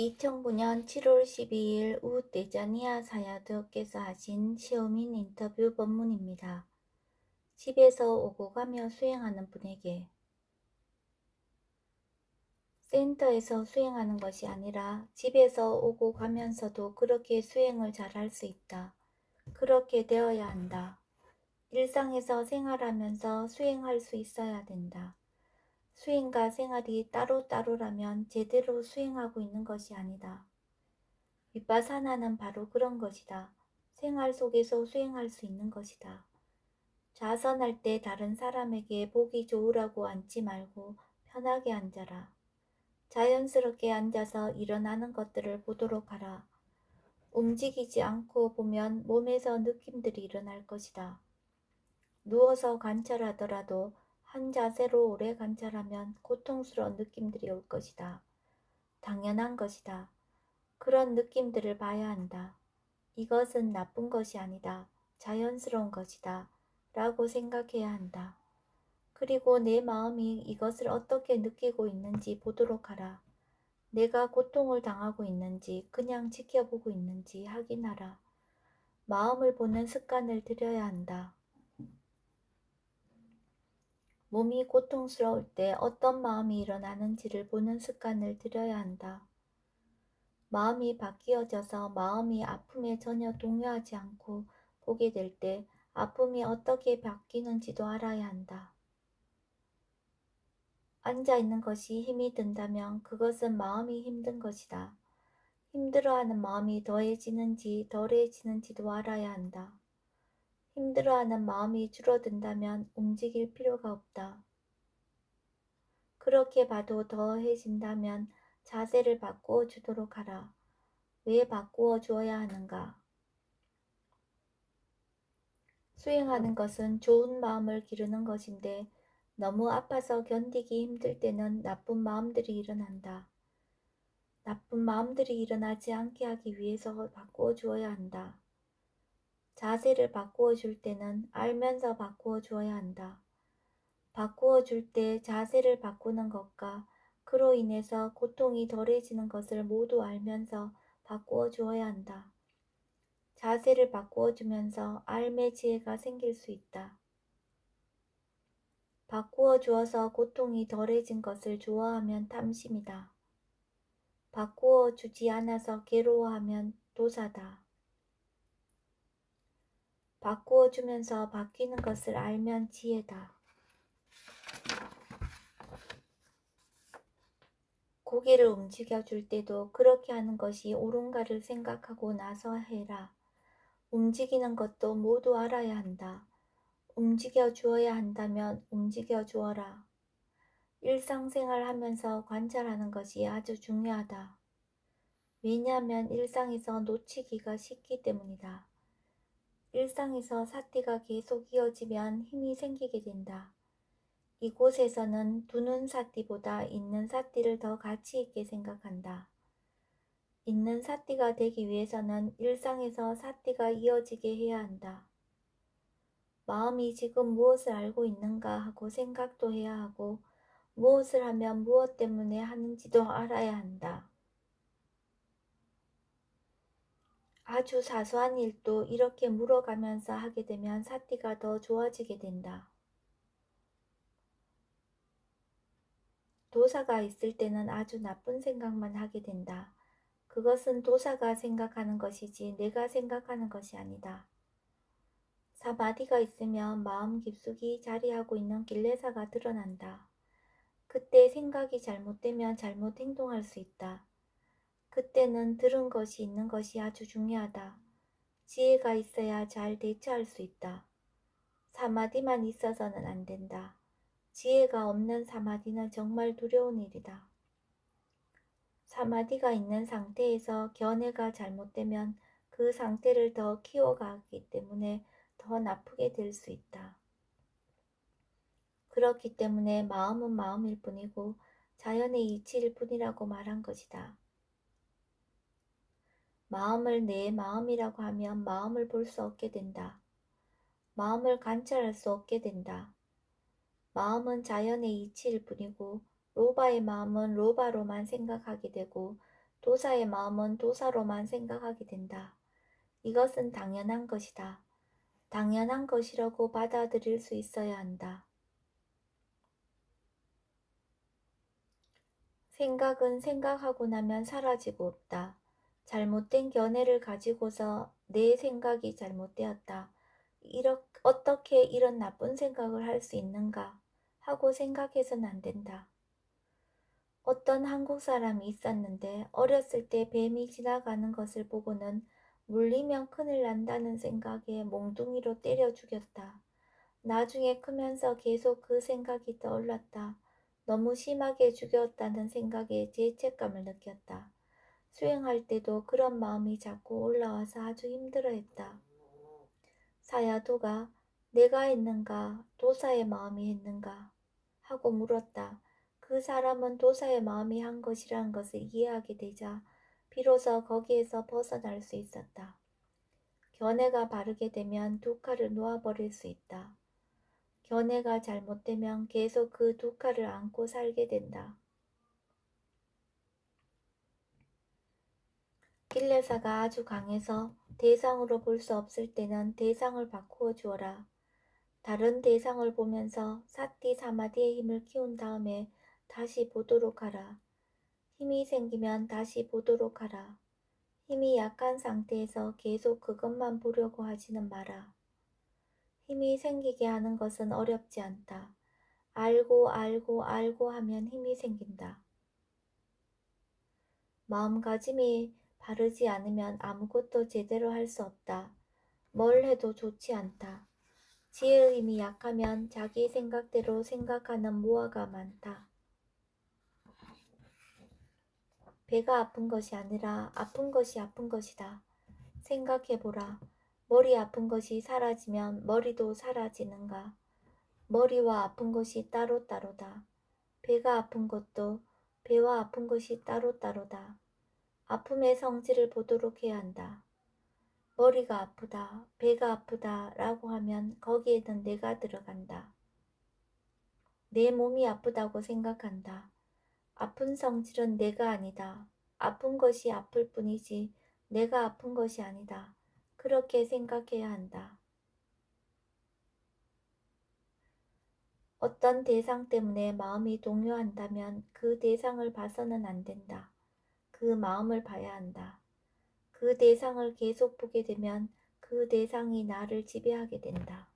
2009년 7월 12일 우대자니아 사야드께서 하신 시어민 인터뷰 본문입니다. 집에서 오고 가며 수행하는 분에게 센터에서 수행하는 것이 아니라 집에서 오고 가면서도 그렇게 수행을 잘할 수 있다. 그렇게 되어야 한다. 일상에서 생활하면서 수행할 수 있어야 된다. 수행과 생활이 따로따로라면 제대로 수행하고 있는 것이 아니다. 비파사나는 바로 그런 것이다. 생활 속에서 수행할 수 있는 것이다. 좌선할 때 다른 사람에게 보기 좋으라고 앉지 말고 편하게 앉아라. 자연스럽게 앉아서 일어나는 것들을 보도록 하라. 움직이지 않고 보면 몸에서 느낌들이 일어날 것이다. 누워서 관찰하더라도 한 자세로 오래 관찰하면 고통스러운 느낌들이 올 것이다. 당연한 것이다. 그런 느낌들을 봐야 한다. 이것은 나쁜 것이 아니다. 자연스러운 것이다. 라고 생각해야 한다. 그리고 내 마음이 이것을 어떻게 느끼고 있는지 보도록 하라. 내가 고통을 당하고 있는지 그냥 지켜보고 있는지 확인하라. 마음을 보는 습관을 들여야 한다. 몸이 고통스러울 때 어떤 마음이 일어나는지를 보는 습관을 들여야 한다. 마음이 바뀌어져서 마음이 아픔에 전혀 동요하지 않고 보게 될 때 아픔이 어떻게 바뀌는지도 알아야 한다. 앉아있는 것이 힘이 든다면 그것은 마음이 힘든 것이다. 힘들어하는 마음이 더해지는지 덜해지는지도 알아야 한다. 힘들어하는 마음이 줄어든다면 움직일 필요가 없다. 그렇게 봐도 더해진다면 자세를 바꾸어 주도록 하라. 왜 바꾸어 주어야 하는가? 수행하는 것은 좋은 마음을 기르는 것인데 너무 아파서 견디기 힘들 때는 나쁜 마음들이 일어난다. 나쁜 마음들이 일어나지 않게 하기 위해서 바꾸어 주어야 한다. 자세를 바꾸어 줄 때는 알면서 바꾸어 주어야 한다. 바꾸어 줄 때 자세를 바꾸는 것과 그로 인해서 고통이 덜해지는 것을 모두 알면서 바꾸어 주어야 한다. 자세를 바꾸어 주면서 알매 지혜가 생길 수 있다. 바꾸어 주어서 고통이 덜해진 것을 좋아하면 탐심이다. 바꾸어 주지 않아서 괴로워하면 도사다. 바꾸어 주면서 바뀌는 것을 알면 지혜다. 고개를 움직여 줄 때도 그렇게 하는 것이 옳은가를 생각하고 나서 해라. 움직이는 것도 모두 알아야 한다. 움직여 주어야 한다면 움직여 주어라. 일상생활 하면서 관찰하는 것이 아주 중요하다. 왜냐하면 일상에서 놓치기가 쉽기 때문이다. 일상에서 사띠가 계속 이어지면 힘이 생기게 된다. 이곳에서는 두는 사띠보다 있는 사띠를 더 가치 있게 생각한다. 있는 사띠가 되기 위해서는 일상에서 사띠가 이어지게 해야 한다. 마음이 지금 무엇을 알고 있는가 하고 생각도 해야 하고 무엇을 하면 무엇 때문에 하는지도 알아야 한다. 아주 사소한 일도 이렇게 물어가면서 하게 되면 사띠가 더 좋아지게 된다. 도사가 있을 때는 아주 나쁜 생각만 하게 된다. 그것은 도사가 생각하는 것이지 내가 생각하는 것이 아니다. 사마디가 있으면 마음 깊숙이 자리하고 있는 길레사가 드러난다. 그때 생각이 잘못되면 잘못 행동할 수 있다. 그때는 들은 것이 있는 것이 아주 중요하다. 지혜가 있어야 잘 대처할 수 있다. 사마디만 있어서는 안 된다. 지혜가 없는 사마디는 정말 두려운 일이다. 사마디가 있는 상태에서 견해가 잘못되면 그 상태를 더 키워가기 때문에 더 나쁘게 될 수 있다. 그렇기 때문에 마음은 마음일 뿐이고 자연의 이치일 뿐이라고 말한 것이다. 마음을 내 마음이라고 하면 마음을 볼 수 없게 된다. 마음을 관찰할 수 없게 된다. 마음은 자연의 이치일 뿐이고 로바의 마음은 로바로만 생각하게 되고 도사의 마음은 도사로만 생각하게 된다. 이것은 당연한 것이다. 당연한 것이라고 받아들일 수 있어야 한다. 생각은 생각하고 나면 사라지고 없다. 잘못된 견해를 가지고서 내 생각이 잘못되었다. 어떻게 이런 나쁜 생각을 할 수 있는가 하고 생각해서는 안 된다. 어떤 한국 사람이 있었는데 어렸을 때 뱀이 지나가는 것을 보고는 물리면 큰일 난다는 생각에 몽둥이로 때려 죽였다. 나중에 크면서 계속 그 생각이 떠올랐다. 너무 심하게 죽였다는 생각에 죄책감을 느꼈다. 수행할 때도 그런 마음이 자꾸 올라와서 아주 힘들어했다. 사야도가 내가 했는가 도사의 마음이 했는가 하고 물었다. 그 사람은 도사의 마음이 한 것이란 것을 이해하게 되자 비로소 거기에서 벗어날 수 있었다. 견해가 바르게 되면 두 칼을 놓아버릴 수 있다. 견해가 잘못되면 계속 그 두 칼을 안고 살게 된다. 길레사가 아주 강해서 대상으로 볼 수 없을 때는 대상을 바꾸어 주어라. 다른 대상을 보면서 사띠 사마디의 힘을 키운 다음에 다시 보도록 하라. 힘이 생기면 다시 보도록 하라. 힘이 약한 상태에서 계속 그것만 보려고 하지는 마라. 힘이 생기게 하는 것은 어렵지 않다. 알고 하면 힘이 생긴다. 마음가짐이 바르지 않으면 아무것도 제대로 할 수 없다. 뭘 해도 좋지 않다. 지혜의 힘이 약하면 자기 생각대로 생각하는 무화가 많다. 배가 아픈 것이 아니라 아픈 것이 아픈 것이다. 생각해보라. 머리 아픈 것이 사라지면 머리도 사라지는가? 머리와 아픈 것이 따로따로다. 배가 아픈 것도 배와 아픈 것이 따로따로다. 아픔의 성질을 보도록 해야 한다. 머리가 아프다, 배가 아프다 라고 하면 거기에는 내가 들어간다. 내 몸이 아프다고 생각한다. 아픈 성질은 내가 아니다. 아픈 것이 아플 뿐이지 내가 아픈 것이 아니다. 그렇게 생각해야 한다. 어떤 대상 때문에 마음이 동요한다면 그 대상을 봐서는 안 된다. 그 마음을 봐야 한다. 그 대상을 계속 보게 되면 그 대상이 나를 지배하게 된다.